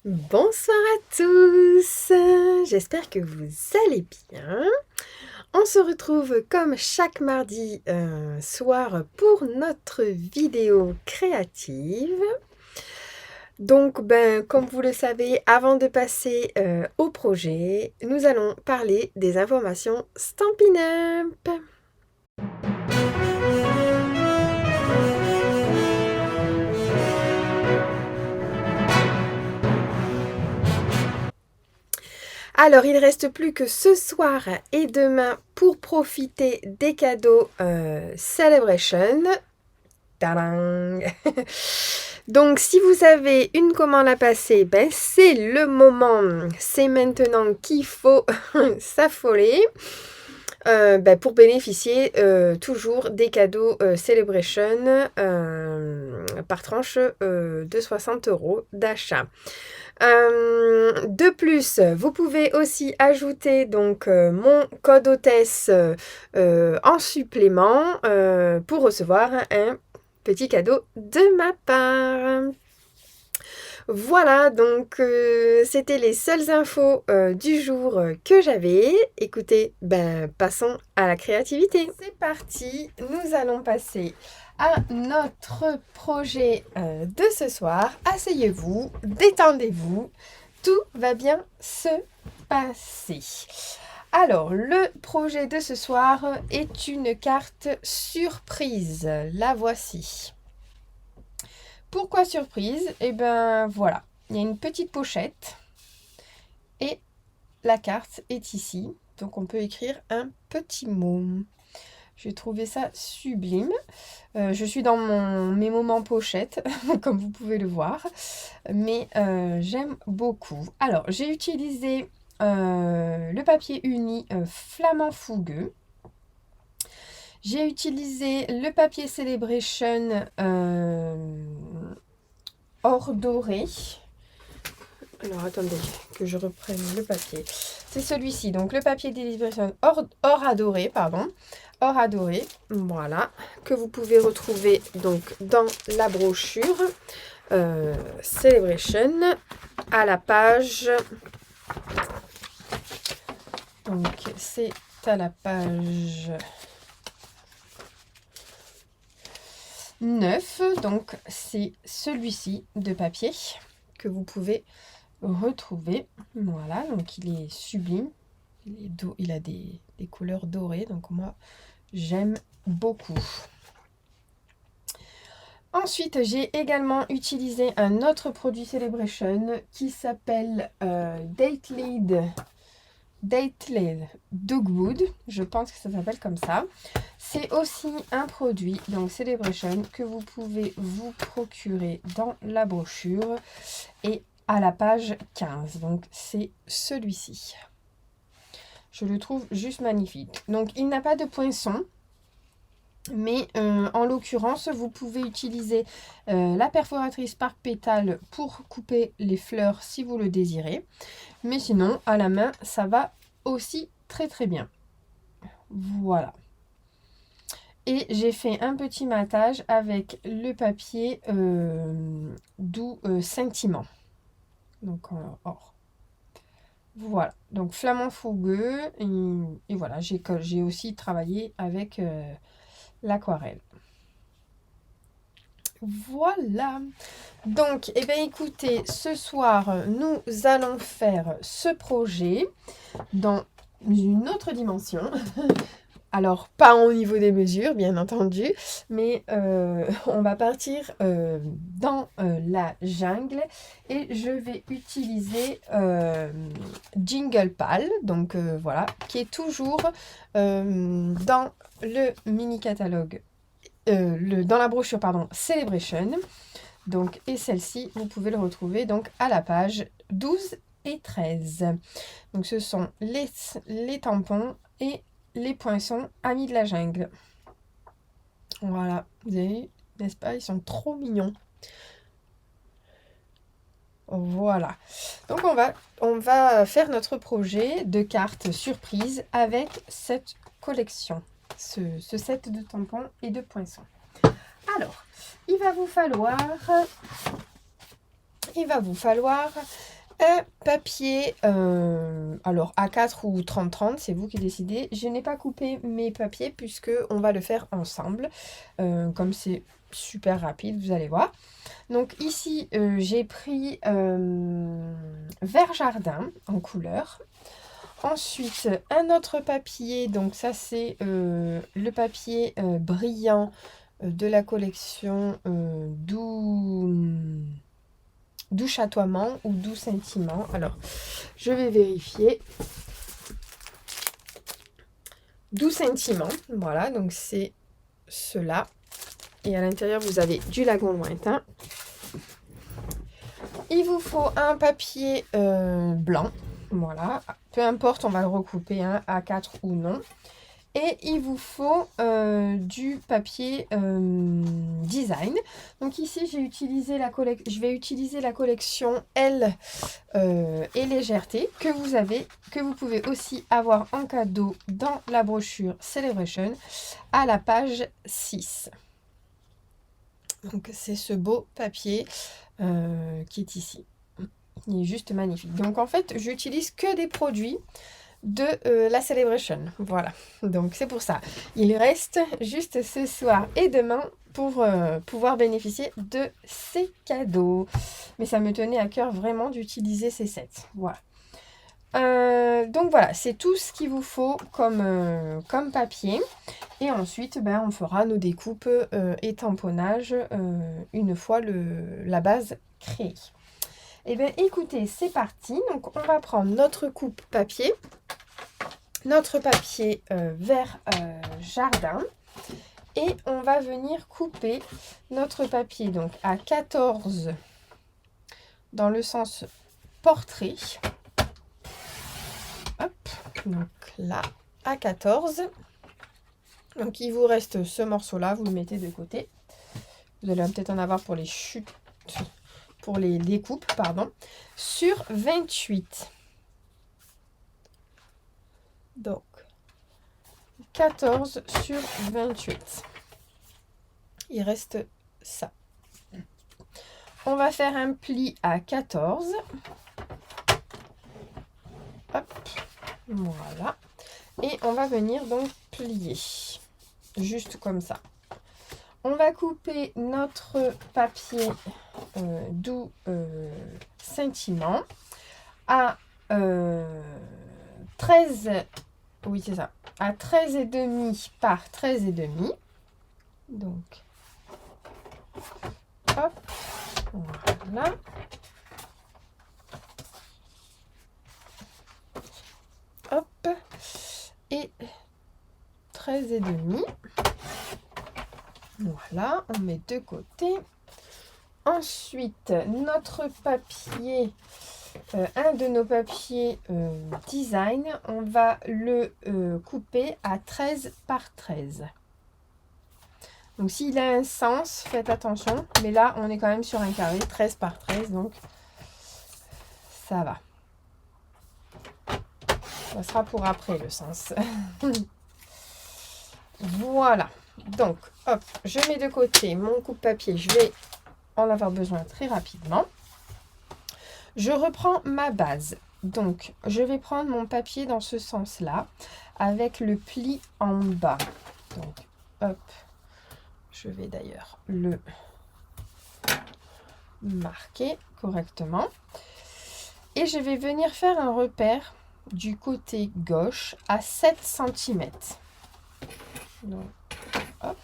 Bonsoir à tous, j'espère que vous allez bien. On se retrouve comme chaque mardi soir pour notre vidéo créative. Donc, comme vous le savez, avant de passer au projet, nous allons parler des informations Stampin' Up! Alors, il ne reste plus que ce soir et demain pour profiter des cadeaux Celebration. Tadang! Donc, si vous avez une commande à passer, c'est le moment. C'est maintenant qu'il faut s'affoler pour bénéficier toujours des cadeaux Celebration par tranche de 60 € d'achat. De plus, vous pouvez aussi ajouter donc mon code hôtesse en supplément pour recevoir un petit cadeau de ma part. Voilà, donc c'était les seules infos du jour que j'avais. Écoutez, passons à la créativité. C'est parti, nous allons passer à notre projet de ce soir. Asseyez-vous, détendez-vous, tout va bien se passer. Alors, le projet de ce soir est une carte surprise. La voici. Pourquoi surprise? Eh bien, voilà. Il y a une petite pochette et la carte est ici. Donc, on peut écrire un petit mot. J'ai trouvé ça sublime. Je suis dans mes moments pochette, comme vous pouvez le voir. Mais j'aime beaucoup. Alors, j'ai utilisé le papier uni flamand fougueux. J'ai utilisé le papier Celebration or doré. Alors, attendez que je reprenne le papier. C'est celui-ci, donc le papier Celebration or adoré, pardon. Or adoré, voilà, que vous pouvez retrouver donc dans la brochure Celebration à la page. Donc, c'est à la page 9. Donc, c'est celui-ci de papier que vous pouvez retrouver. Voilà, donc il est sublime. Il a des couleurs dorées, donc moi, j'aime beaucoup. Ensuite, j'ai également utilisé un autre produit Celebration qui s'appelle Date Lead Dogwood. Je pense que ça s'appelle comme ça. C'est aussi un produit, donc Celebration, que vous pouvez vous procurer dans la brochure et à la page 15. Donc, c'est celui-ci. Je le trouve juste magnifique. Donc, il n'a pas de poinçon. Mais en l'occurrence, vous pouvez utiliser la perforatrice par pétale pour couper les fleurs si vous le désirez. Mais sinon, à la main, ça va aussi très très bien. Voilà. Et j'ai fait un petit matage avec le papier doux scintillement. Donc en or. Voilà. Donc flamand fougueux. Et voilà, j'ai aussi travaillé avec l'aquarelle. Voilà. Donc, eh bien, écoutez, ce soir, nous allons faire ce projet dans une autre dimension. Alors, pas au niveau des mesures, bien entendu, mais on va partir dans la jungle et je vais utiliser Jingle Pal, donc voilà, qui est toujours dans le mini-catalogue, dans la brochure, pardon, Celebration. Donc, et celle-ci, vous pouvez le retrouver donc à la page 12 et 13. Donc, ce sont les tampons et les poinçons amis de la jungle. Voilà, vous avez vu, n'est-ce pas? Ils sont trop mignons. Voilà. Donc, on va faire notre projet de cartes surprise avec cette collection. Ce set de tampons et de poinçons. Alors, il va vous falloir il va vous falloir un papier, alors A4 ou 30-30, c'est vous qui décidez. Je n'ai pas coupé mes papiers puisque on va le faire ensemble. Comme c'est super rapide, vous allez voir. Donc ici, j'ai pris vert jardin en couleur. Ensuite, un autre papier, donc ça c'est le papier brillant de la collection Doux chatoiement ou doux sentiment. Alors, je vais vérifier. Doux sentiment, voilà, donc c'est cela. Et à l'intérieur, vous avez du lagon lointain. Il vous faut un papier blanc, voilà. Peu importe, on va le recouper, hein, A4 ou non. Et il vous faut du papier design. Donc ici, je vais utiliser la collection L et Légèreté que vous pouvez aussi avoir en cadeau dans la brochure Celebration à la page 6. Donc c'est ce beau papier qui est ici. Il est juste magnifique. Donc en fait, j'utilise que des produits de la Celebration. Voilà, donc c'est pour ça. Il reste juste ce soir et demain pour pouvoir bénéficier de ces cadeaux. Mais ça me tenait à cœur vraiment d'utiliser ces sets. Voilà. Donc voilà, c'est tout ce qu'il vous faut comme papier. Et ensuite, ben, on fera nos découpes et tamponnages une fois la base créée. Et bien écoutez, c'est parti. Donc on va prendre notre coupe papier, notre papier vert jardin, et on va venir couper notre papier donc à 14 dans le sens portrait. Hop, donc là à 14. Donc il vous reste ce morceau là, vous le mettez de côté. Vous allez peut-être en avoir pour les chutes, pour les découpes, pardon, sur 28. Donc 14 sur 28. Il reste ça. On va faire un pli à 14. Hop, voilà. Et on va venir donc plier. Juste comme ça. On va couper notre papier doux sentiment à 13, oui c'est ça, à 13,5 par 13,5. Donc, hop, voilà. Hop, et 13,5. Voilà, on met de côté. Ensuite, notre papier, un de nos papiers design, on va le couper à 13 par 13. Donc s'il a un sens, faites attention. Mais là, on est quand même sur un carré 13 par 13, donc ça va. Ça sera pour après le sens. Voilà. Donc, hop, je mets de côté mon coupe-papier. Je vais en avoir besoin très rapidement. Je reprends ma base. Donc, je vais prendre mon papier dans ce sens-là, avec le pli en bas. Donc, hop, je vais d'ailleurs le marquer correctement. Et je vais venir faire un repère du côté gauche à 7 cm. Donc, hop.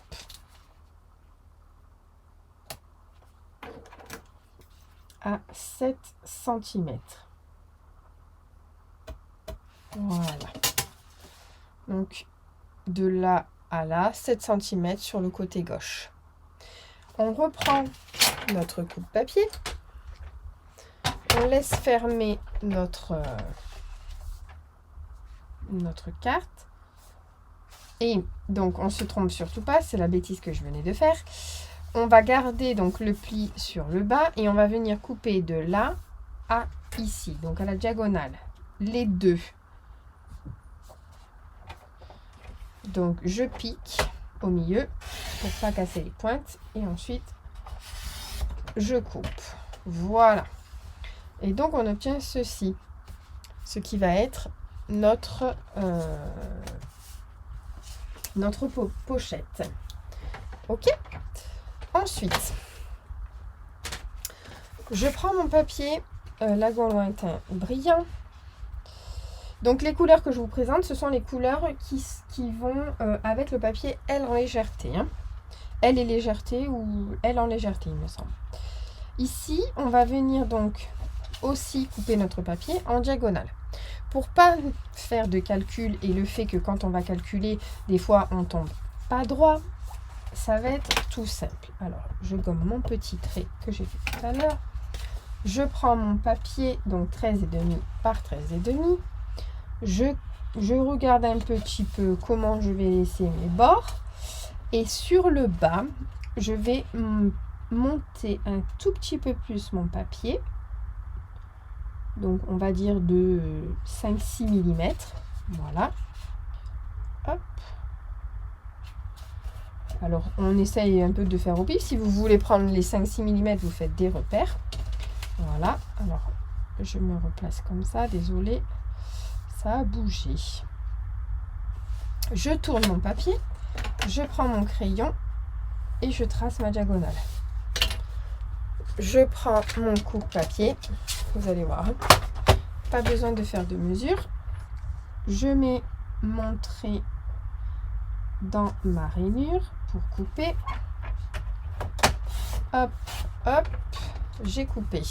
À 7 cm. Voilà. Donc, de là à là, 7 cm sur le côté gauche. On reprend notre coupe-papier. On laisse fermer notre carte. Et donc, on ne se trompe surtout pas, c'est la bêtise que je venais de faire. On va garder donc le pli sur le bas et on va venir couper de là à ici, donc à la diagonale, les deux. Donc, je pique au milieu pour pas casser les pointes et ensuite, je coupe. Voilà. Et donc, on obtient ceci. Ce qui va être notre pochette. Ok. Ensuite, je prends mon papier lagon lointain brillant. Donc les couleurs que je vous présente, ce sont les couleurs qui vont avec le papier L en légèreté. Hein. L et légèreté ou L en légèreté, il me semble. Ici, on va venir donc aussi couper notre papier en diagonale. Pour pas faire de calcul et le fait que quand on va calculer, des fois on tombe pas droit, ça va être tout simple. Alors, je gomme mon petit trait que j'ai fait tout à l'heure. Je prends mon papier, donc 13,5 par 13,5. Je regarde un petit peu comment je vais laisser mes bords. Et sur le bas, je vais monter un tout petit peu plus mon papier. Donc, on va dire de 5-6 mm. Voilà. Hop. Alors, on essaye un peu de faire au pif. Si vous voulez prendre les 5-6 mm, vous faites des repères. Voilà. Alors, je me replace comme ça. Désolée, ça a bougé. Je tourne mon papier. Je prends mon crayon et je trace ma diagonale. Je prends mon coupe-papier. Vous allez voir. Pas besoin de faire de mesure. Je mets mon trait dans ma rainure pour couper. Hop, hop, j'ai coupé.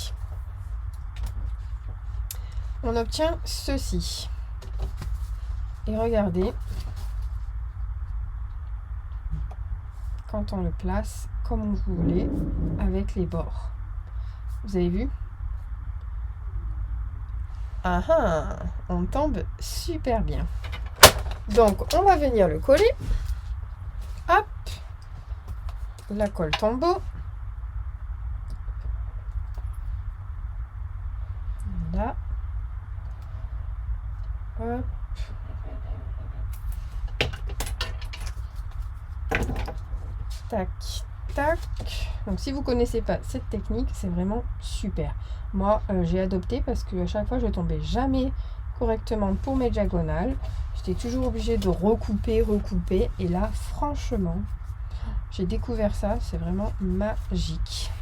On obtient ceci. Et regardez, quand on le place comme vous voulez, avec les bords. Vous avez vu? Ah ah, on tombe super bien. Donc, on va venir le coller. Hop, la colle tombeau. Là. Hop. Tac, tac. Donc, si vous ne connaissez pas cette technique, c'est vraiment super. Moi, j'ai adopté parce que à chaque fois, je ne tombais jamais correctement pour mes diagonales. J'étais toujours obligée de recouper. Et là, franchement, j'ai découvert ça. C'est vraiment magique.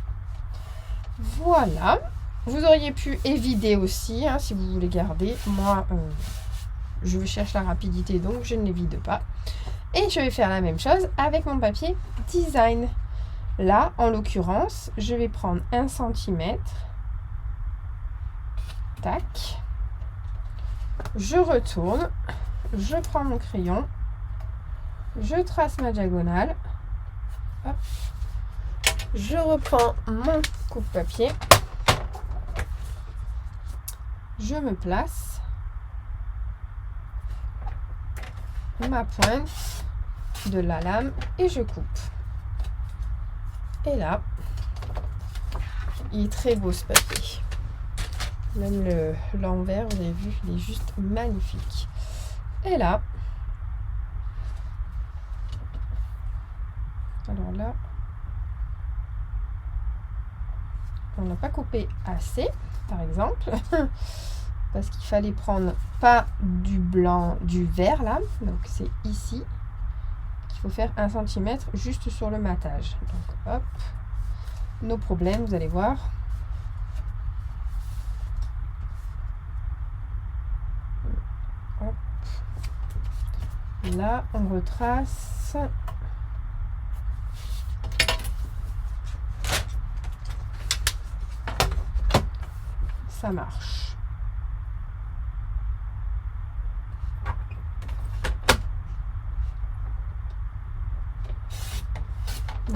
Voilà. Vous auriez pu évider aussi, hein, si vous voulez garder. Moi, je cherche la rapidité, donc je ne les vide pas. Et je vais faire la même chose avec mon papier design. Là, en l'occurrence, je vais prendre 1 cm. Tac. Je retourne. Je prends mon crayon. Je trace ma diagonale. Hop. Je reprends mon coupe-papier. Je me place. Ma pointe de la lame et je coupe. Et là, il est très beau ce papier. Même l'envers, vous avez vu, il est juste magnifique. Et là, alors là, on n'a pas coupé assez, par exemple, parce qu'il fallait prendre pas du blanc, du vert là, donc c'est ici qu'il faut faire 1 cm juste sur le matage. Donc hop, nos problèmes, vous allez voir. Hop. Là, on retrace. Ça marche.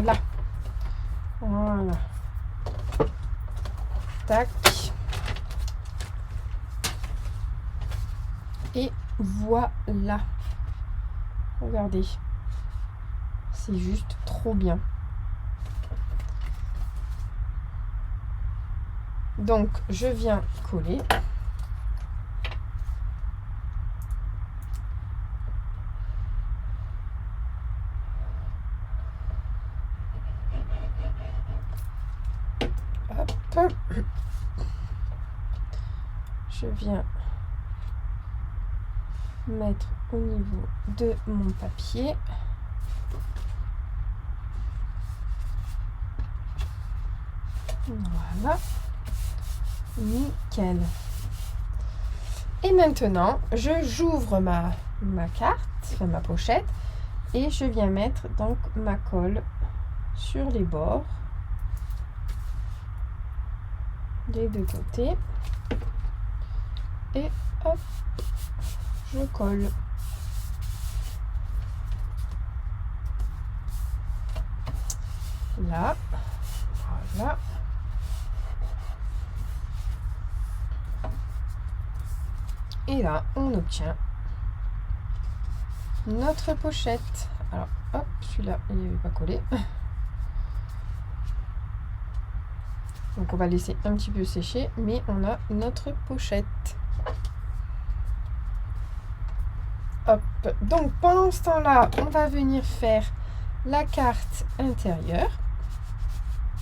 Là. Voilà. Tac. Et voilà. Regardez. C'est juste trop bien. Donc, je viens coller. Hop. je viens mettre au niveau de mon papier. Voilà, nickel. Et maintenant, j'ouvre ma carte, enfin ma pochette, et je viens mettre donc ma colle sur les bords, des deux côtés, et hop, je colle. Là, voilà. Et là, on obtient notre pochette. Alors, hop, celui-là, il n'est pas collé. Donc, on va laisser un petit peu sécher, mais on a notre pochette. Hop. Donc, pendant ce temps-là, on va venir faire la carte intérieure.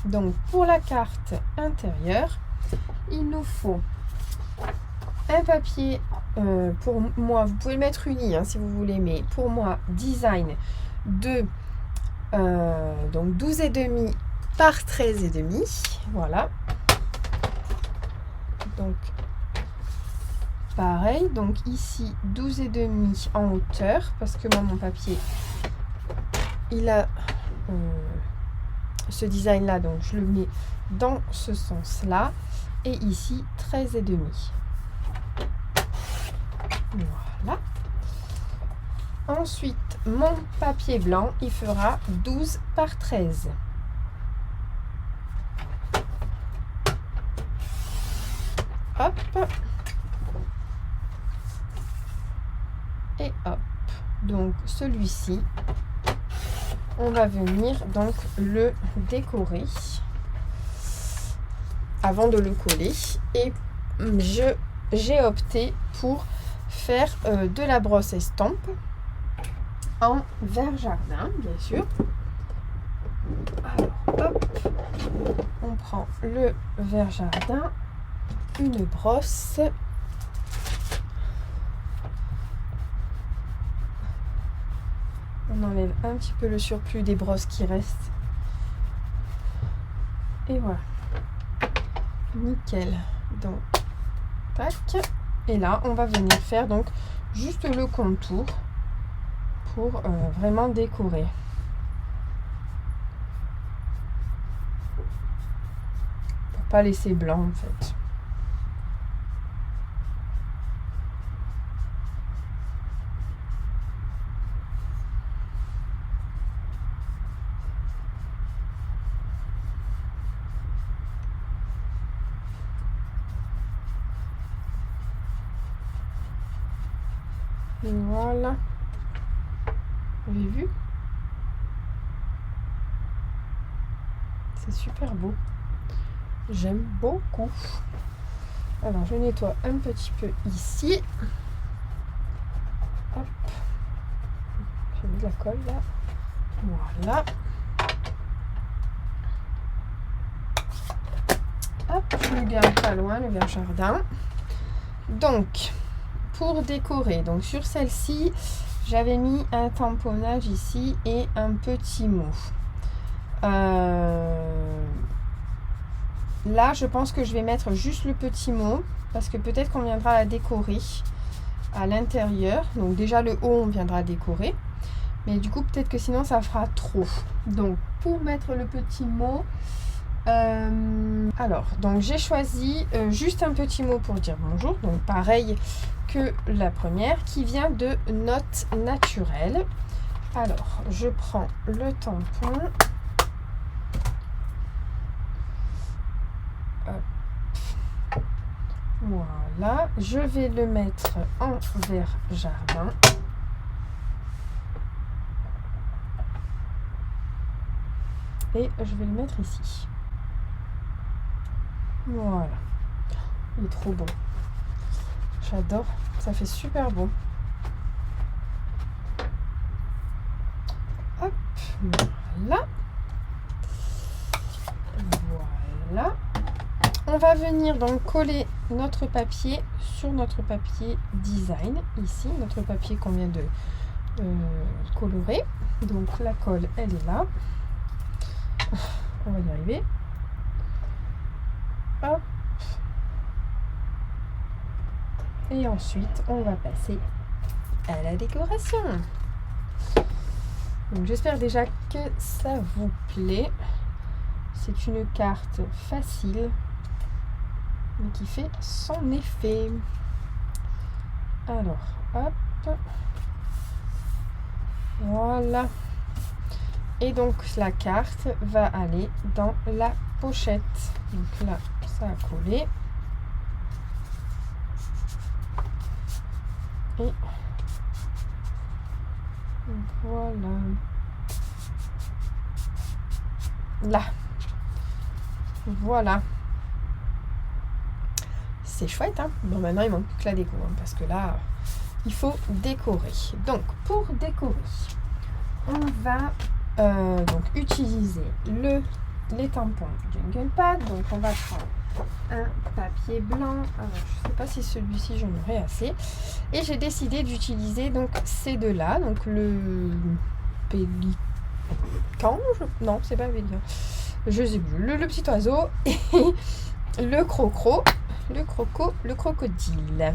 Donc, pour la carte intérieure, il nous faut un papier, pour moi, vous pouvez le mettre uni hein, si vous voulez, mais pour moi, design de donc 12,5 par 13,5. Voilà. Donc, pareil. Donc, ici, 12,5 en hauteur, parce que moi, mon papier, il a ce design-là, donc je le mets dans ce sens-là. Et ici, 13,5. Voilà. Ensuite, mon papier blanc, il fera 12 par 13. Hop. Et hop. Donc, celui-ci, on va venir donc le décorer avant de le coller. Et j'ai opté pour faire de la brosse estampe en vert jardin, bien sûr. Alors, hop, on prend le vert jardin, une brosse. On enlève un petit peu le surplus des brosses qui restent. Et voilà. Nickel. Donc, tac. Et là, on va venir faire donc juste le contour pour vraiment décorer. Pour pas laisser blanc en fait. Voilà. Vous avez vu? C'est super beau. J'aime beaucoup. Alors, je nettoie un petit peu ici. Hop. J'ai mis de la colle là. Voilà. Hop, je le garde pas loin, le vert jardin. Donc, pour décorer, donc sur celle-ci, j'avais mis un tamponnage ici et un petit mot. Là, je pense que je vais mettre juste le petit mot parce que peut-être qu'on viendra la décorer à l'intérieur. Donc déjà le haut, on viendra décorer. Mais du coup, peut-être que sinon, ça fera trop. Donc, pour mettre le petit mot, alors, donc j'ai choisi juste un petit mot pour dire bonjour. Donc, pareil que la première, qui vient de Notes Naturelles. Alors, je prends le tampon. Hop. Voilà, je vais le mettre en vert jardin. Et je vais le mettre ici. Voilà. Il est trop bon. J'adore. Ça fait super bon. Hop. Voilà. Voilà. On va venir donc coller notre papier sur notre papier design, ici, notre papier qu'on vient de colorer. Donc la colle, elle est là. On va y arriver. Hop. Et ensuite, on va passer à la décoration. Donc j'espère déjà que ça vous plaît. C'est une carte facile, mais qui fait son effet. Alors, hop. Voilà. Et donc la carte va aller dans la pochette. Donc là, ça a collé. Et voilà. Là. Voilà. C'est chouette, hein? Bon, maintenant, il manque plus que la déco, hein, parce que là, il faut décorer. Donc, pour décorer, on va donc utiliser les tampons Jungle Pad. Donc, on va prendre un papier blanc. Alors, je ne sais pas si celui-ci, j'en aurai assez. Et j'ai décidé d'utiliser donc ces deux-là. Donc, le pélican. Non, c'est pas le pélican. Je sais plus. Le petit oiseau et le le crocodile.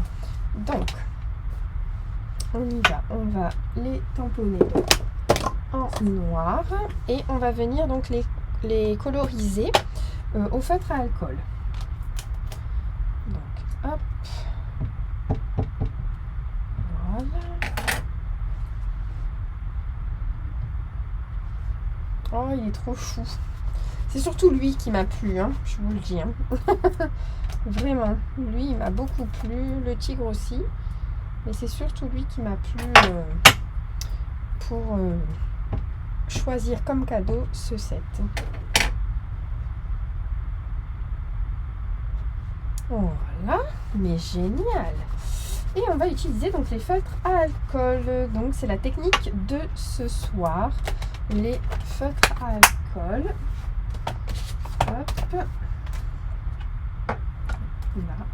Donc, on y va. On va les tamponner en noir et on va venir donc les coloriser au feutre à alcool. Donc, hop. Voilà. Oh, il est trop chou. C'est surtout lui qui m'a plu, hein, je vous le dis. Hein. Vraiment, lui, il m'a beaucoup plu. Le tigre aussi. Mais c'est surtout lui qui m'a plu pour choisir comme cadeau ce set. Voilà, mais génial. Et on va utiliser donc les feutres à alcool. Donc c'est la technique de ce soir. Les feutres à alcool. Hop. Là.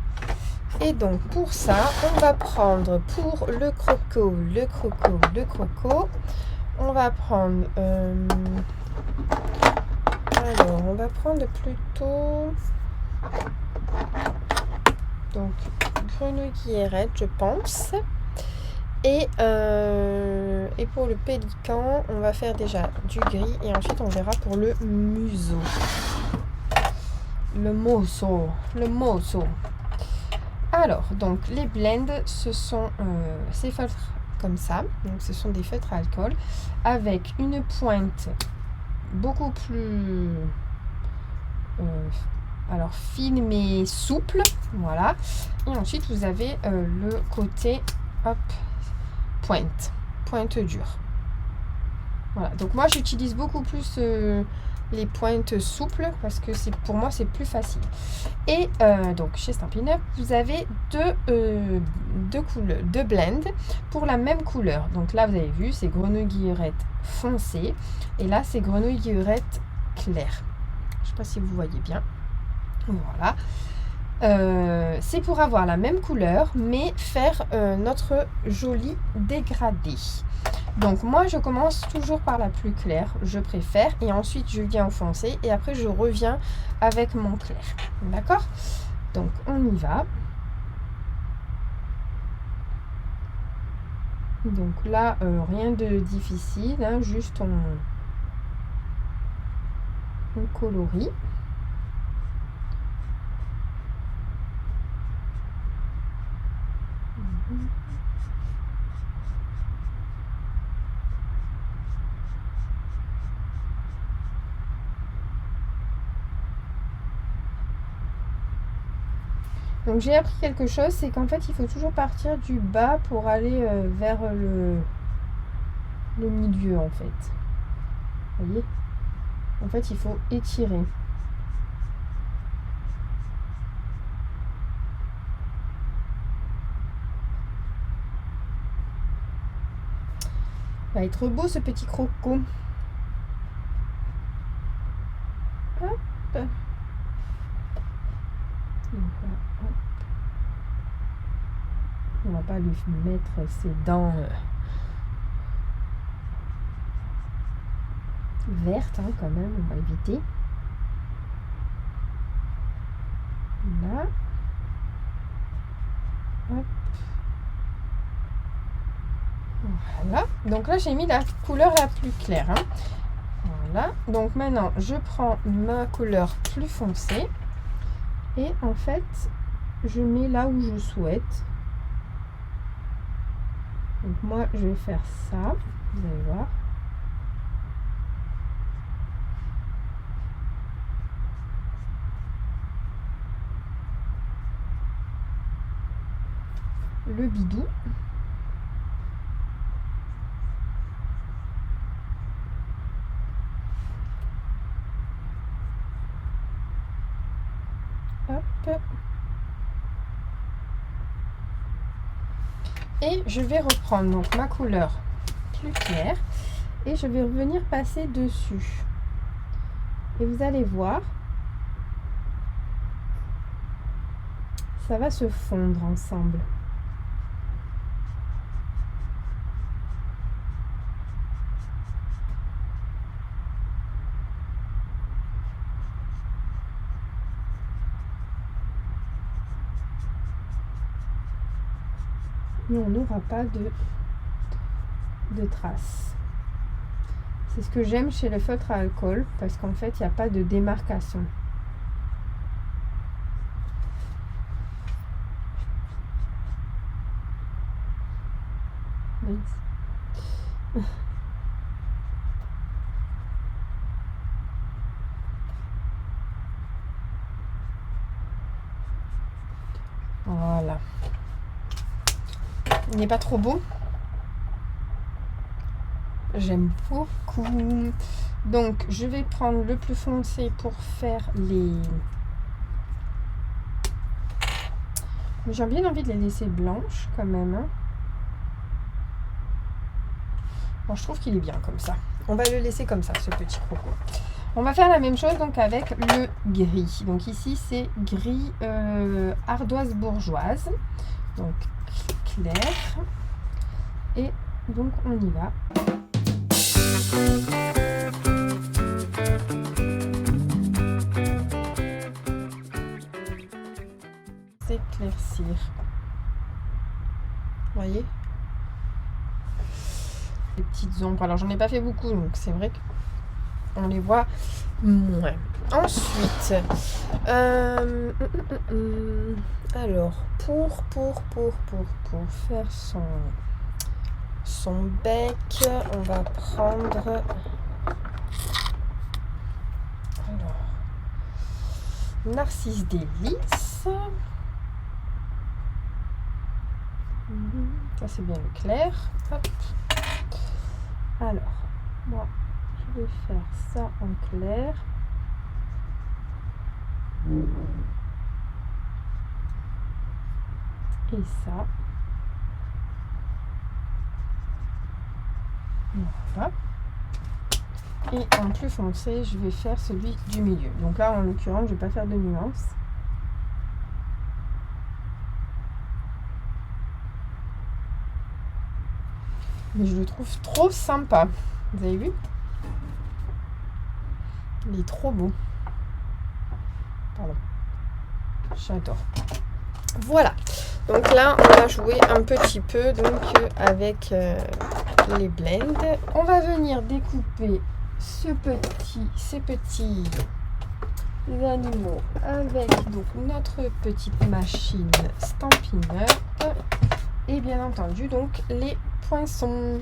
Et donc pour ça, on va prendre pour le croco, on va prendre alors on va prendre plutôt donc grenouille guillerette, je pense. Et pour le pélican, on va faire déjà du gris et ensuite on verra pour le museau. Le mosso. Alors, donc les blends, ce sont ces feutres comme ça. Donc ce sont des feutres à alcool avec une pointe beaucoup plus alors fine mais souple. Voilà. Et ensuite vous avez le côté hop, pointe dure. Voilà. Donc moi j'utilise beaucoup plus les pointes souples parce que pour moi c'est plus facile. Et donc chez Stampin' Up vous avez deux blends pour la même couleur. Donc là vous avez vu c'est grenouille guillerette foncé et là c'est grenouille guillerette clair. Je sais pas si vous voyez bien. Voilà. C'est pour avoir la même couleur mais faire notre joli dégradé. Donc moi je commence toujours par la plus claire, je préfère, et ensuite je viens au foncé et après je reviens avec mon clair. D'accord? Donc on y va. Donc là rien de difficile, hein, juste on colorie. Donc j'ai appris quelque chose, c'est qu'en fait il faut toujours partir du bas pour aller vers le milieu en fait. Vous voyez? En fait il faut étirer. Va être beau ce petit croco. Hop. On va pas lui mettre ses dents vertes, hein, quand même, on va éviter. Là. Hop. Voilà. Donc là, j'ai mis la couleur la plus claire. Hein. Voilà. Donc maintenant, je prends ma couleur plus foncée. Et en fait, je mets là où je souhaite. Donc moi, je vais faire ça. Vous allez voir. Le bidou. Hop. Et je vais reprendre donc ma couleur plus claire et je vais revenir passer dessus. Et vous allez voir, ça va se fondre ensemble. Et on n'aura pas de traces. C'est ce que j'aime chez le feutre à alcool, parce qu'en fait, il n'y a pas de démarcation. Voilà. Il n'est pas trop beau. J'aime beaucoup. Donc, je vais prendre le plus foncé pour faire les... J'ai bien envie de les laisser blanches quand même. Hein. Bon, je trouve qu'il est bien comme ça. On va le laisser comme ça, ce petit croco. On va faire la même chose donc avec le gris. Donc ici, c'est gris ardoise bourgeoise. Donc, clair. Et donc, on y va. S'éclaircir. Vous voyez? Les petites ombres. Alors, j'en ai pas fait beaucoup, donc c'est vrai qu'on les voit moins. Ensuite, alors, pour faire son bec, on va prendre... Alors, Narcisse délice. Ça, c'est bien le clair. Hop. Alors, moi, je vais faire ça en clair. Et ça. Voilà. Et en plus foncé, je vais faire celui du milieu. Donc là, en l'occurrence, je ne vais pas faire de nuance. Mais je le trouve trop sympa. Vous avez vu? Il est trop beau. Pardon. J'adore. Voilà. Donc là, on va jouer un petit peu donc, avec les blends. On va venir découper ces petits animaux avec donc notre petite machine Stampin' Up. Et bien entendu, donc les poinçons.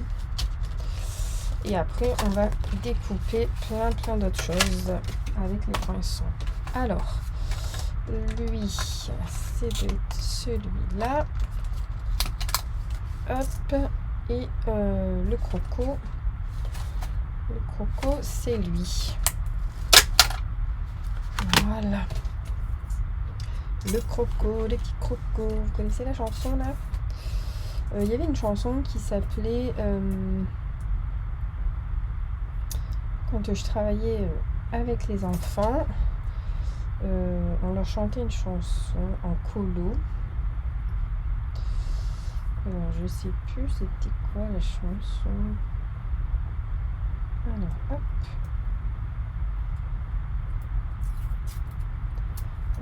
Et après, on va découper plein d'autres choses avec les poinçons. Alors, lui, c'est de celui-là. Hop. Et le croco. Le croco, c'est lui. Voilà. Le croco, les petits crocos. Vous connaissez la chanson là? Il y avait une chanson qui s'appelait quand je travaillais avec les enfants, on leur chantait une chanson en colo Alors, je sais plus c'était quoi la chanson. Alors, hop.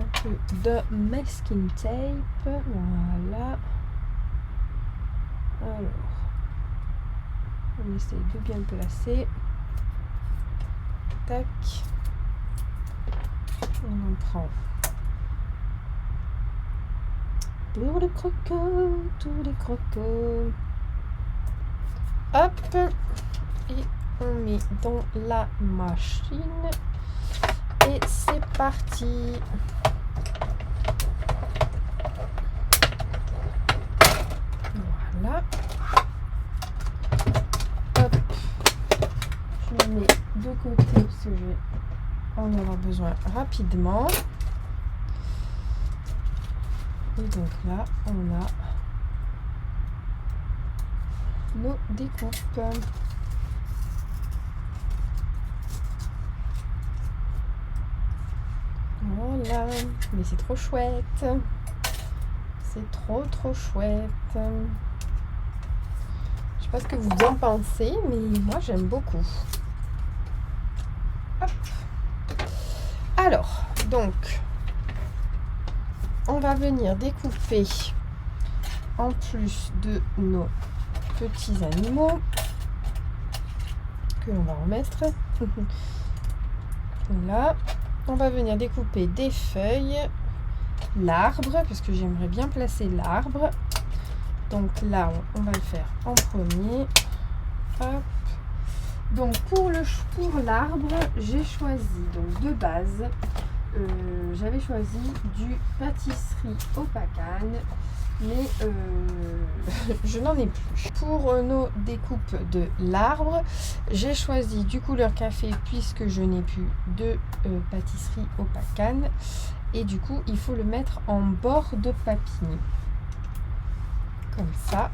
Un peu de masking tape. Voilà. Alors, on essaye de bien le placer. Tac. On en prend. Pour les crocos, tous les crocos. Hop. Et on met dans la machine. Et c'est parti. Voilà. Hop. Je le mets de côté parce que je vais en avoir besoin rapidement. Et donc là, on a nos découpes. Voilà, mais c'est trop chouette. C'est trop chouette. Je sais pas ce que vous en pensez, mais moi j'aime beaucoup. Hop. Alors, donc, on va venir découper en plus de nos petits animaux que l'on va remettre. Là, on va venir découper des feuilles, l'arbre, parce que j'aimerais bien placer l'arbre. Donc là, on va le faire en premier. Hop. Donc pour l'arbre, j'ai choisi donc de base, j'avais choisi du pâtisserie au pacane, mais je n'en ai plus. Pour nos découpes de l'arbre, j'ai choisi du couleur café puisque je n'ai plus de pâtisserie au pacane, et du coup il faut le mettre en bord de papier, comme ça.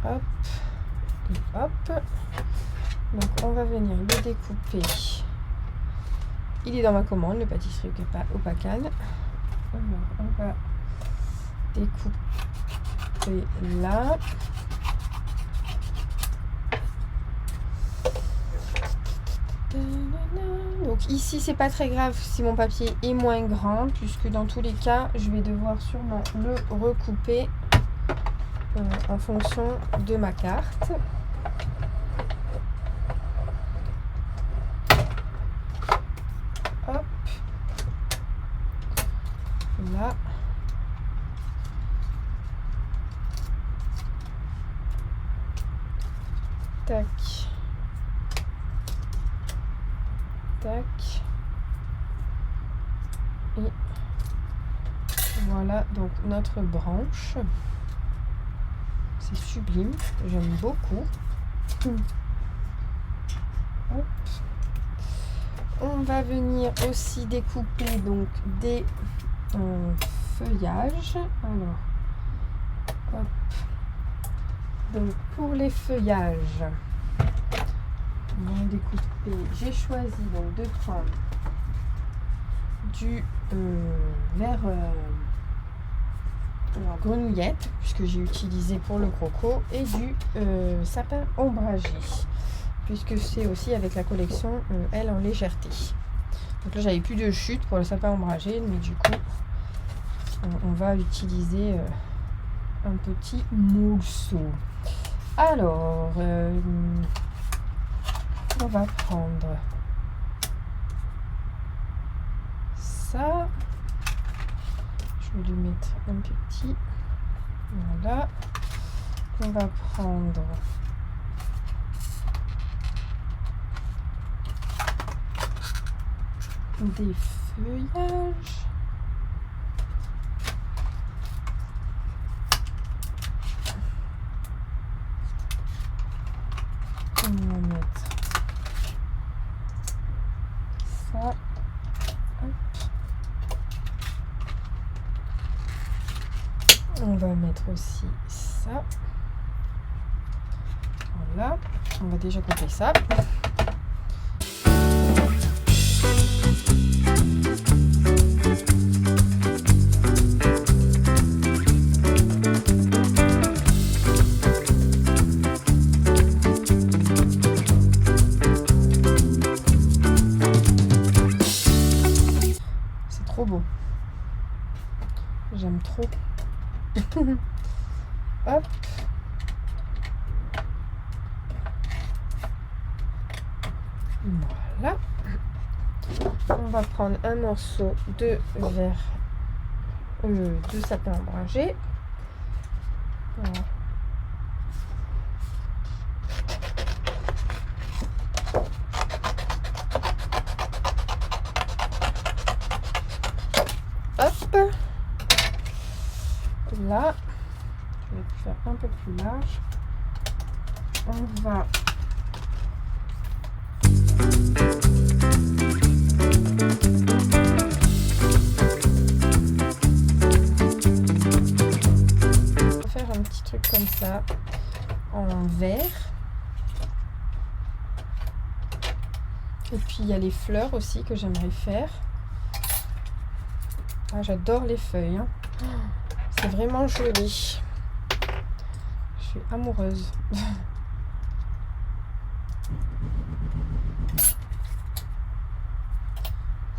Hop et hop. Donc on va venir le découper. Il est dans ma commande, le pâtisserie au pacane. Alors on va découper là. Donc ici c'est pas très grave si mon papier est moins grand, puisque dans tous les cas je vais devoir sûrement le recouper en fonction de ma carte. Hop. Là. Tac. Tac. Et voilà donc notre branche. C'est sublime, j'aime beaucoup. Hop. On va venir aussi découper donc des feuillages. Alors, hop. Donc pour les feuillages, on va découper. J'ai choisi donc de prendre du vert grenouillette, puisque j'ai utilisé pour le croco, et du sapin ombragé, puisque c'est aussi avec la collection Elle en légèreté. Donc là j'avais plus de chute pour le sapin ombragé, mais du coup on va utiliser un petit morceau. Alors on va prendre ça. Je vais lui mettre un petit. Voilà. On va prendre des feuillages. On va mettre ça. On va mettre aussi ça. Voilà. On va déjà couper ça. J'aime trop. Hop. Voilà. On va prendre un morceau de verre de sapin ombragé. Voilà. Hop. Là, je vais faire un peu plus large. On va faire un petit truc comme ça en vert. Et puis il y a les fleurs aussi que j'aimerais faire. Ah, j'adore les feuilles, hein. C'est vraiment joli. Je suis amoureuse.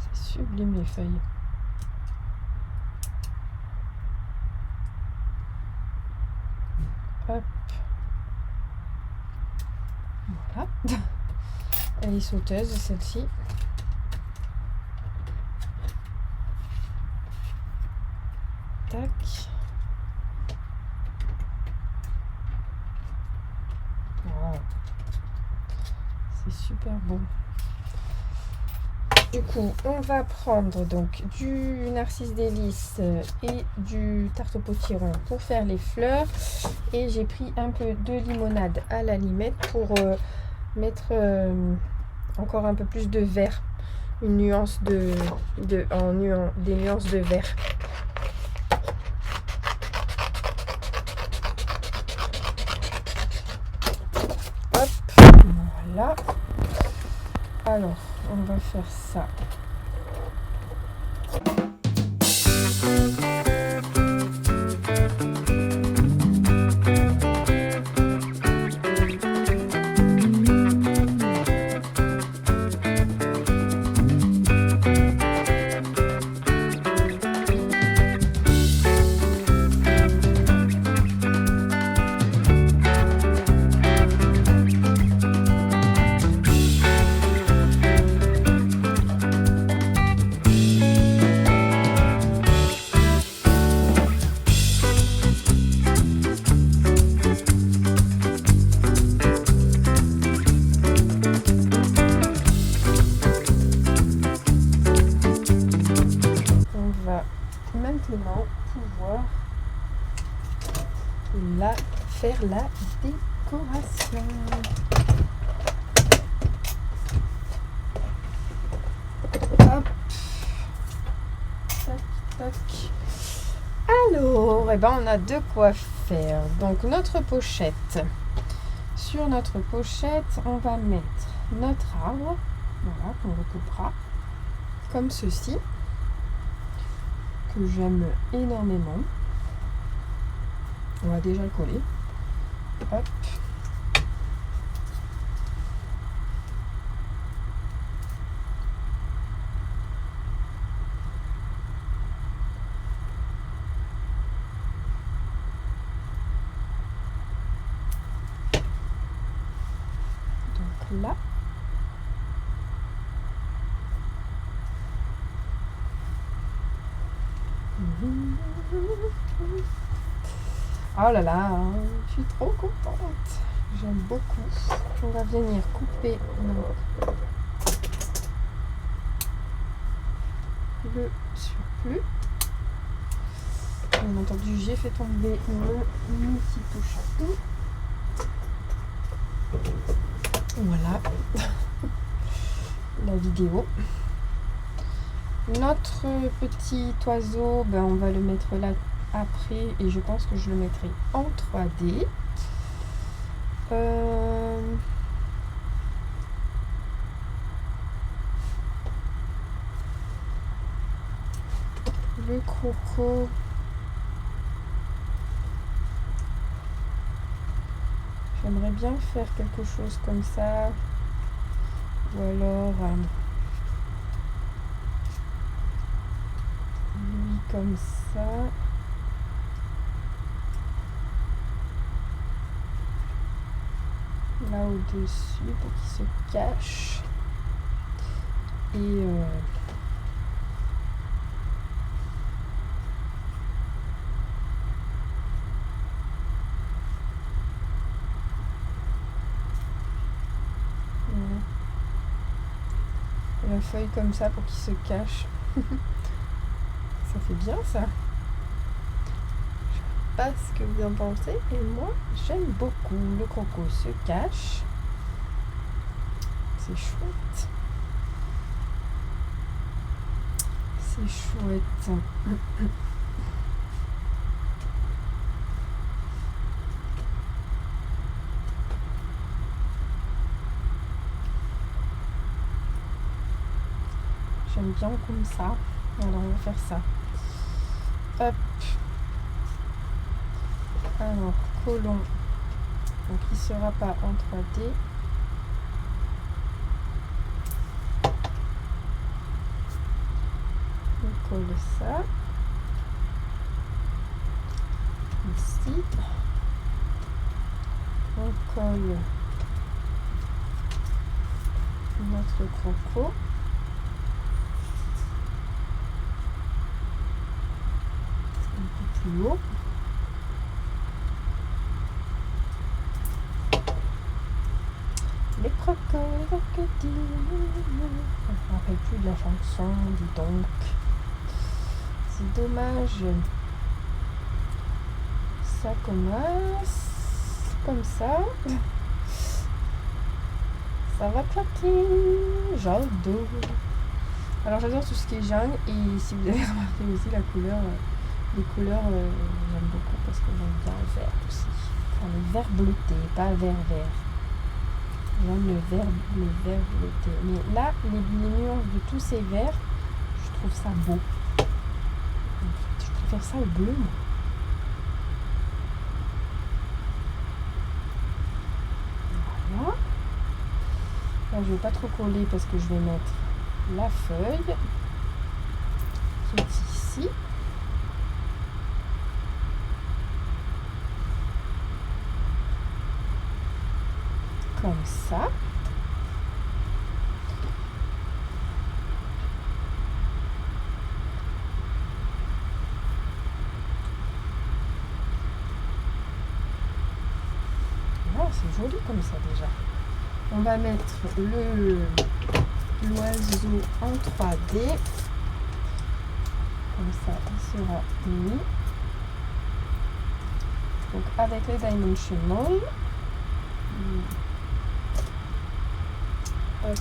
C'est sublime les feuilles. Hop. Voilà. Elle est sauteuse celle-ci. Tac. Wow. C'est super beau. Du coup, on va prendre donc du narcisse délice et du tarte au potiron pour faire les fleurs. Et j'ai pris un peu de limonade à la limette pour mettre encore un peu plus de vert. Une nuance des nuances de vert. Hop, voilà. Alors, on va faire ça. Maintenant pouvoir faire la décoration. Hop. Tac, tac. Alors, eh ben, on a de quoi faire. Donc notre pochette. Sur notre pochette, on va mettre notre arbre. Voilà, qu'on recoupera comme ceci. Que j'aime énormément. On va déjà le coller. Hop. Donc là. Oh là là, je suis trop contente. J'aime beaucoup. On va venir couper le surplus. Bien entendu, j'ai fait tomber mon mini touche à tout. Voilà la vidéo. Notre petit oiseau, ben, on va le mettre là après et je pense que je le mettrai en 3D. Le croco. J'aimerais bien faire quelque chose comme ça. Ou alors lui comme ça. Là au-dessus pour qu'il se cache. Et la feuille comme ça pour qu'il se cache. Ça fait bien ça. Je sais pas ce que vous en pensez, et moi j'aime beaucoup. Le croco se cache. C'est chouette. C'est chouette. J'aime bien comme ça. Alors on va faire ça. Hop. Alors, collons. Donc il ne sera pas en 3D. On colle ça. Ici. On colle notre croco. Un peu plus haut. Les crocodiles. Je ne me rappelle plus de la chanson, dis donc. C'est dommage. Ça commence comme ça. Ça va claquer. J'adore. Alors j'adore tout ce qui est jaune. Et si vous avez remarqué aussi la couleur, les couleurs, j'aime beaucoup parce que j'aime bien le vert aussi. Enfin, le vert bleuté, pas vert vert. J'aime le vert bleuté. Mais là, les nuances de tous ces verts, je trouve ça beau. Je préfère ça au bleu, moi. Voilà. Là, je vais pas trop coller parce que je vais mettre la feuille qui est ici. Comme ça. C'est joli comme ça déjà. On va mettre l'oiseau en 3D. Comme ça, il sera mis. Donc avec les dimensional. Hop.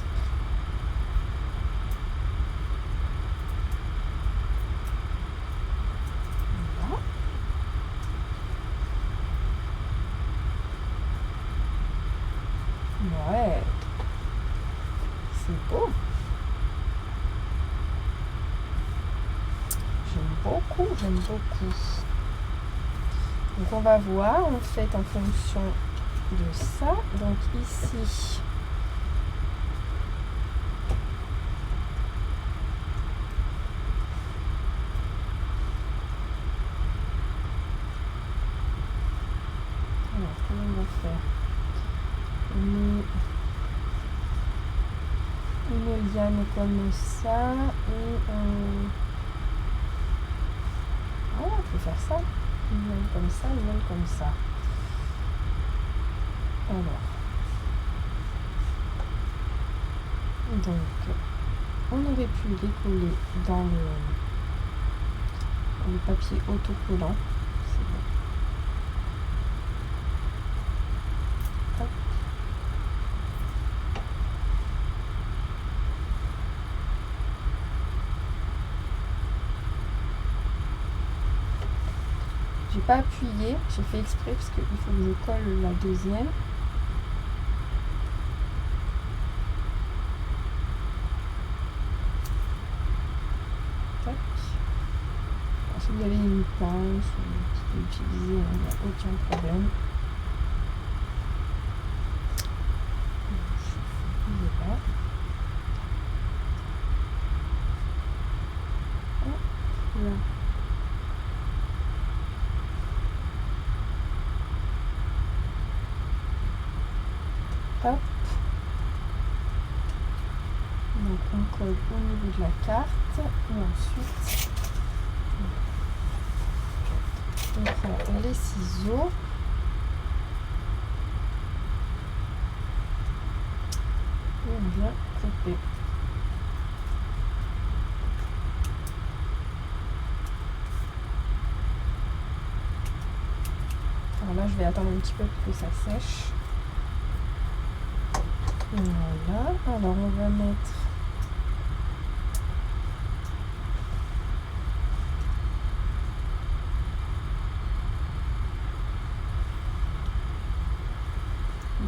Voilà. Ouais. C'est beau. J'aime beaucoup, j'aime beaucoup. Donc on va voir en fait en fonction de ça. Donc ici, alors comment on va faire? Une liane comme ça et voilà, on peut faire ça. Une liane comme ça, une liane comme ça. Alors, donc, on aurait pu les coller dans le papier autocollant. C'est bon. Hop. J'ai pas appuyé, j'ai fait exprès parce qu'il faut que je colle la deuxième. Si vous avez une pince, vous pouvez utiliser, il n'y a aucun problème. Voilà. Là. Hop. Donc on colle au niveau de la carte et ensuite on prend les ciseaux et on vient couper. Alors là je vais attendre un petit peu pour que ça sèche. Voilà, alors on va mettre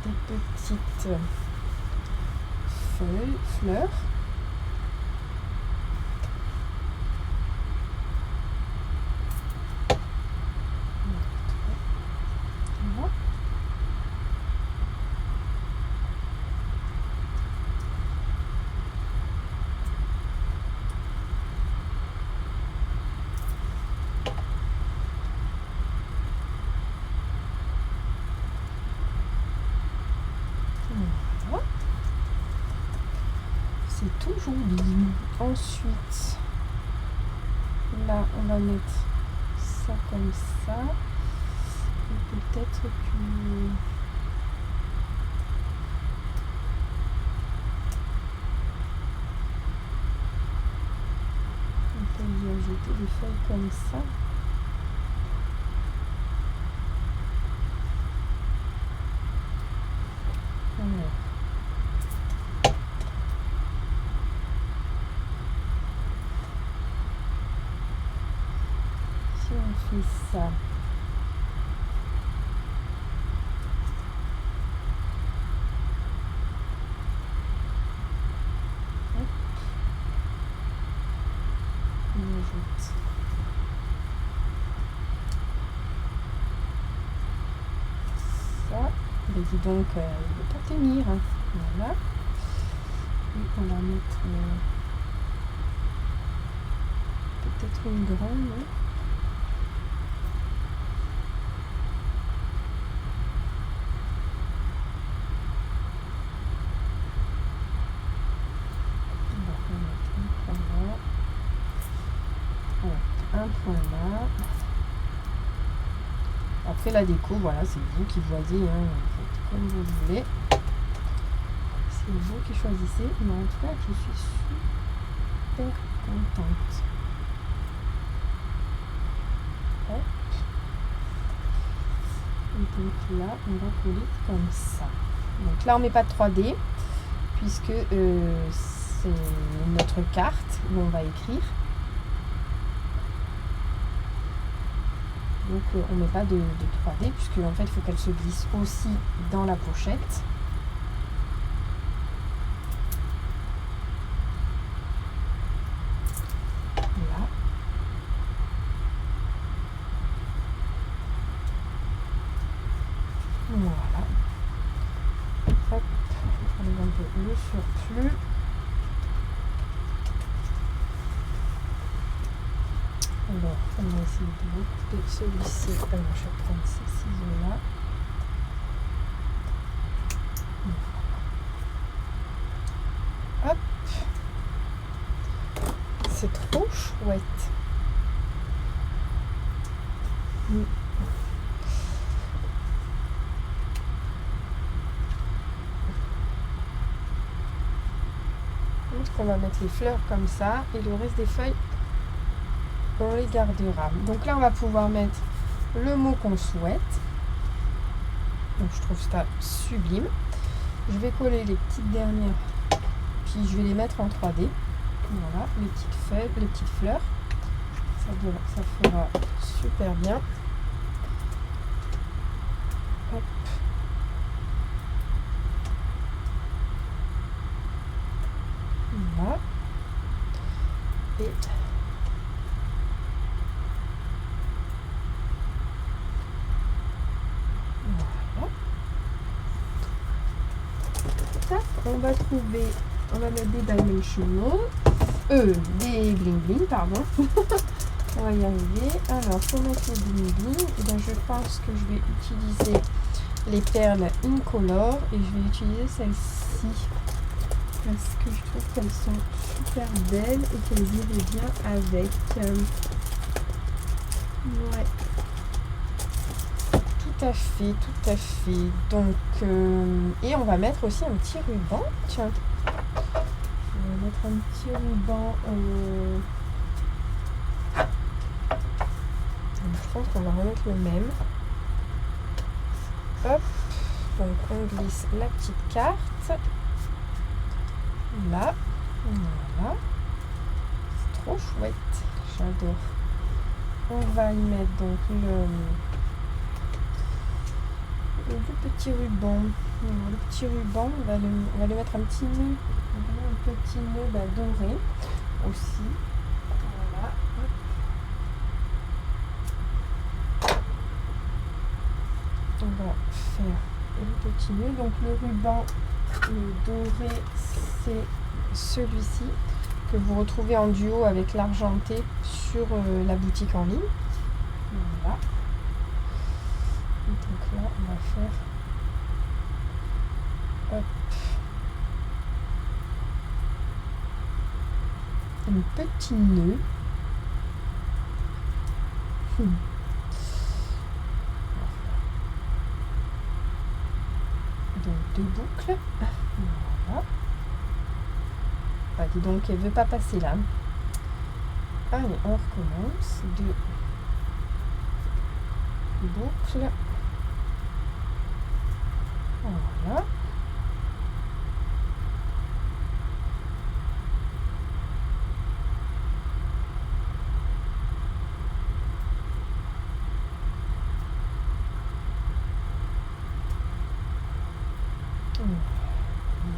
des petites fleurs. Voilà. Voilà. C'est tout joli. Ensuite, là, on va mettre ça comme ça. Et peut-être que... on peut y ajouter des feuilles comme ça. Alors. Si on fait ça, hop. On ajoute ça. Mais dis donc, il ne veut pas tenir. Hein. Voilà. Et on va mettre peut-être une grande. Hein. Un point là. Après la déco, voilà, c'est vous qui voyez, hein, comme vous voulez. C'est vous qui choisissez. Mais en tout cas, je suis super contente. Hop. Et donc là, on va coller comme ça. Donc là, on met pas de 3D puisque c'est notre carte où on va écrire. Donc on ne met pas de 3D puisque en fait il faut qu'elle se glisse aussi dans la pochette. Là. Voilà. Hop, on enlève un peu le surplus. Alors, on va essayer de recouper celui-ci. Alors, je vais prendre ces ciseaux-là. Hop. C'est trop chouette. Donc, on va mettre les fleurs comme ça et le reste des feuilles on les gardera. Donc là on va pouvoir mettre le mot qu'on souhaite. Donc je trouve ça sublime. Je vais coller les petites dernières, puis je vais les mettre en 3D. Voilà, les petites feuilles, les petites fleurs. Ça fera super bien. Hop. Voilà. Et on va mettre des dimensionals, des bling bling, pardon. On va y arriver. Alors, pour mettre les bling bling, je pense que je vais utiliser les perles incolore et je vais utiliser celle-ci parce que je trouve qu'elles sont super belles et qu'elles iraient bien avec. Ouais, tout à fait, tout à fait. Donc, et on va mettre aussi un petit ruban. Tiens, on va mettre un petit ruban. Je pense qu'on va remettre le même. Hop, donc on glisse la petite carte. Là, voilà. C'est trop chouette, j'adore. On va y mettre donc le petit ruban. Alors, le petit ruban, on va lui mettre un petit nœud. Un petit nœud doré aussi. Voilà. On va faire le petit nœud. Donc le ruban doré, c'est celui-ci que vous retrouvez en duo avec l'argenté sur la boutique en ligne. Voilà. Donc là, on va faire hop, un petit nœud. Donc 2 boucles. Voilà. Ah, dis donc, elle veut pas passer là. Allez, on recommence. 2 boucles. Voilà.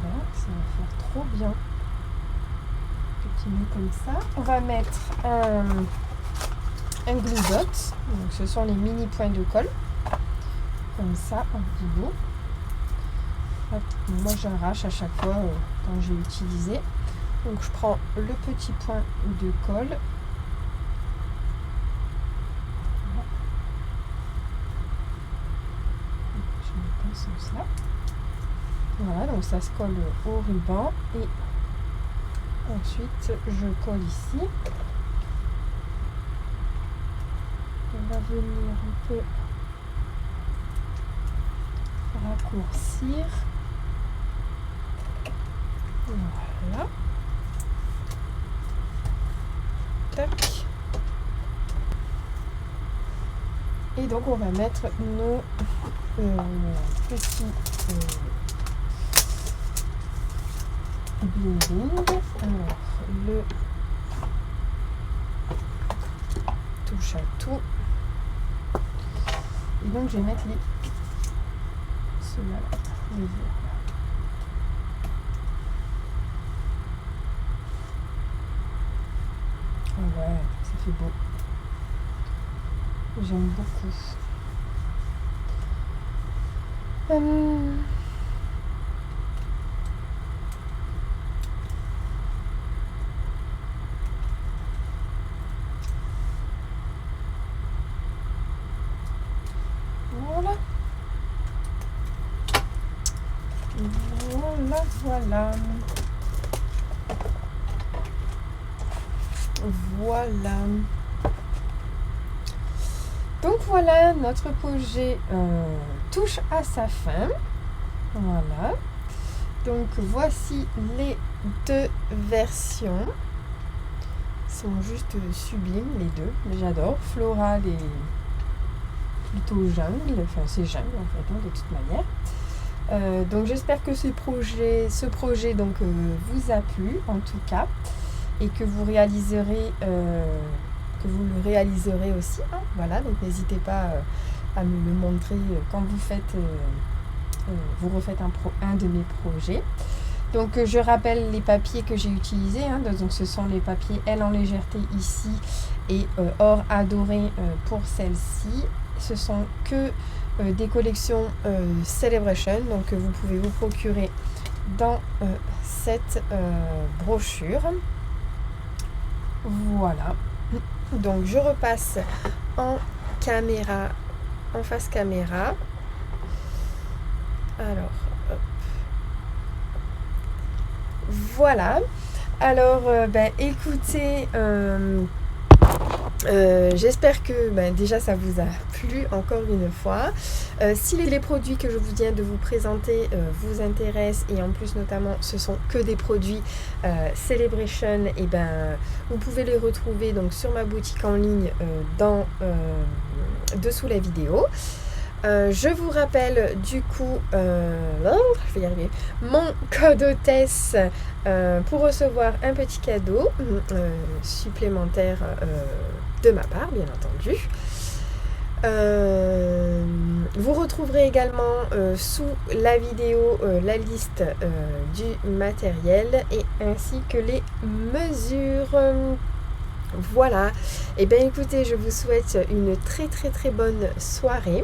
Là, ça va faire trop bien. Petit nœud comme ça. On va mettre un glue dot. Donc, ce sont les mini points de colle. Comme ça, en bout. Moi, j'arrache à chaque fois quand j'ai utilisé. Donc, je prends le petit point de colle. Je mets comme ça. Voilà, donc ça se colle au ruban et ensuite je colle ici. On va venir un peu raccourcir. Voilà. Tac. Et donc on va mettre nos petits bling bling. Alors le touche à tout. Et donc je vais mettre ceux-là, les verts. Oh ouais, ça fait beau. J'aime beaucoup. Voilà. Voilà. Voilà. Donc voilà, notre projet touche à sa fin. Voilà. Donc voici les 2 versions. Ils sont juste sublimes les deux. J'adore. Floral et plutôt jungle. Enfin c'est jungle en fait, hein, de toute manière. Donc j'espère que ce projet donc, vous a plu en tout cas. Et que vous réaliserez le réaliserez aussi. Hein. Voilà, donc n'hésitez pas à me le montrer quand vous refaites un de mes projets. Donc je rappelle les papiers que j'ai utilisés. Hein. Donc ce sont les papiers Elle en légèreté ici et Or adoré pour celle-ci. Ce sont que des collections Celebration. Donc vous pouvez vous procurer dans cette brochure. Voilà, donc je repasse en face caméra. Alors, hop. Voilà. Alors, écoutez, j'espère que déjà ça vous a plu encore une fois. Si les produits que je vous viens de vous présenter vous intéressent, et en plus notamment ce sont que des produits Celebration, et vous pouvez les retrouver donc sur ma boutique en ligne dessous la vidéo. Je vous rappelle du coup, je vais y arriver, mon code hôtesse pour recevoir un petit cadeau supplémentaire de ma part, bien entendu. Vous retrouverez également sous la vidéo la liste du matériel et ainsi que les mesures. Voilà, et bien écoutez, je vous souhaite une très très très bonne soirée.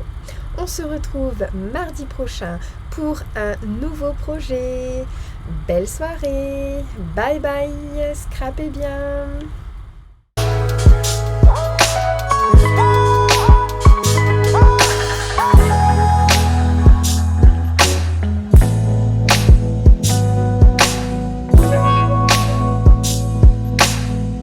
On se retrouve mardi prochain pour un nouveau projet. Belle soirée, bye bye, scrapez bien.